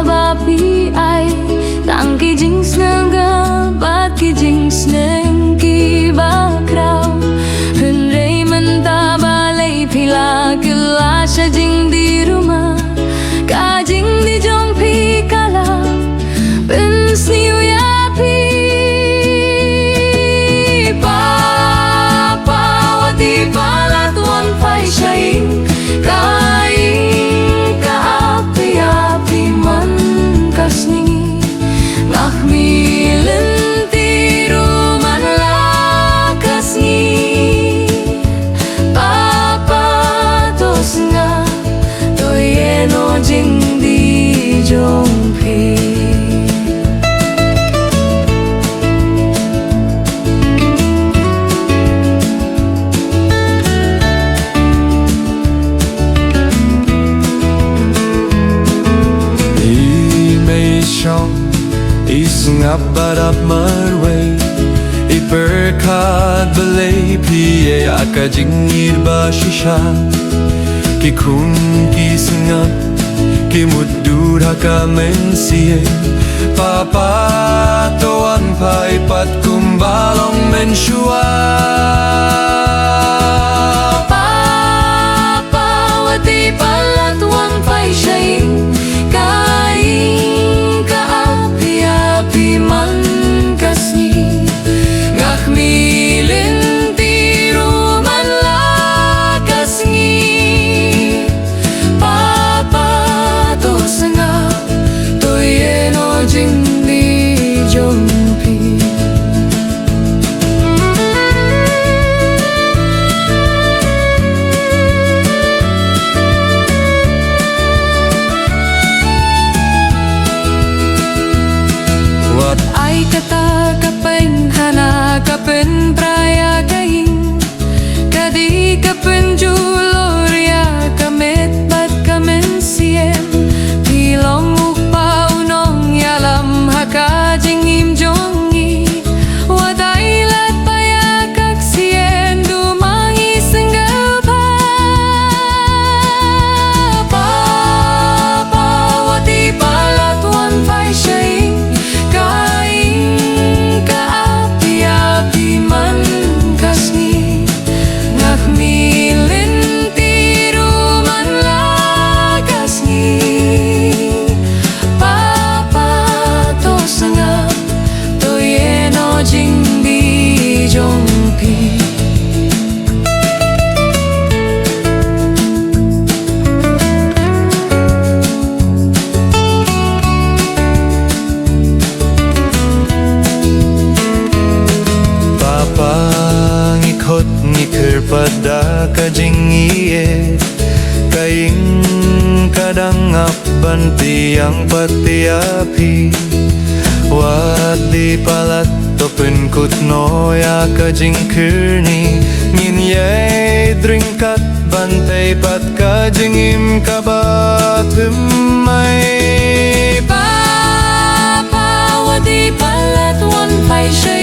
kaba pi ai tang ki jing sngap bat ki jing sneng kiba krau hun rei menta balai phila kila sha jing di rumah ka jing di jong pi kala phin sniu ya pi pa Wat Dih Palat Wan Phai Sha sngap barap marway iperkat balay piye aka jingir ba shisha ki kun ki sngap ki mudur haka mensiye papa to Wan Phai pat kumbalong menshua papa Wat Dih Palat Wan Phai Sha kata kapeng hana kapen praya kaing kadi kapen juloria kamet bat kamen siem pilong upa unong yalam haka jingim jongi wadai lat paya kak sien dumangi sengap papa Wat Dih Palat Wan Phai Sha pada kajingiye kaing kadangap banti yang pati api Wat Dih Palat topen kutno ya kajingkirni ngin ye dringkat bantai pat kajingim kaba thumai papa Wat Dih Palat Wan Phai Sha